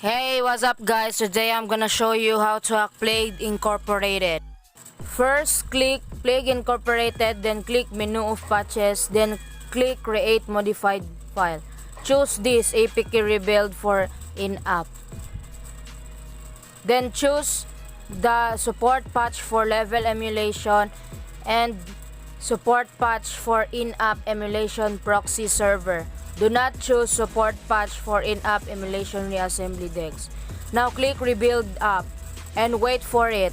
Hey, what's up guys? Today I'm gonna show you how to hack Plague Incorporated. First, click Plague Incorporated, then click menu of patches, then click create modified file. Choose this APK rebuild for in-app. Then choose the support patch for level emulation and support patch for in-app emulation proxy server. Do not choose support patch for in-app emulation reassembly decks. Now click rebuild app and wait for it.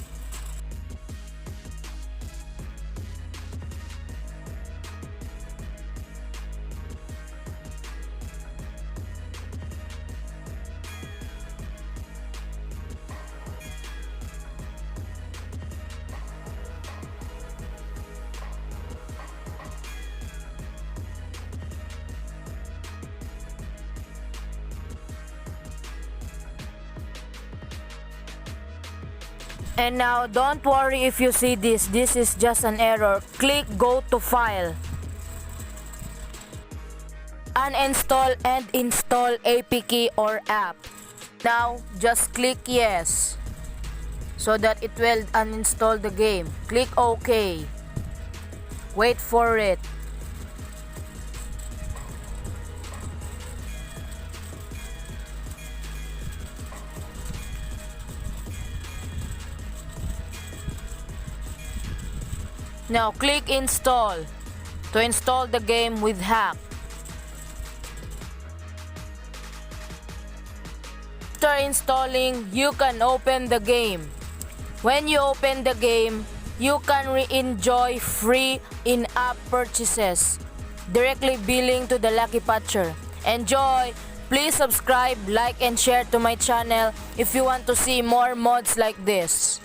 And now, don't worry if you see this is just an error. Click go to file. Uninstall and install APK or app. Now, just click yes, so that it will uninstall the game. Click OK. Wait for it. Now click install to install the game with hack. After installing, you can open the game. When you open the game, you can enjoy free in-app purchases, directly billing to the Lucky Patcher. Enjoy! Please subscribe, like, and share to my channel if you want to see more mods like this.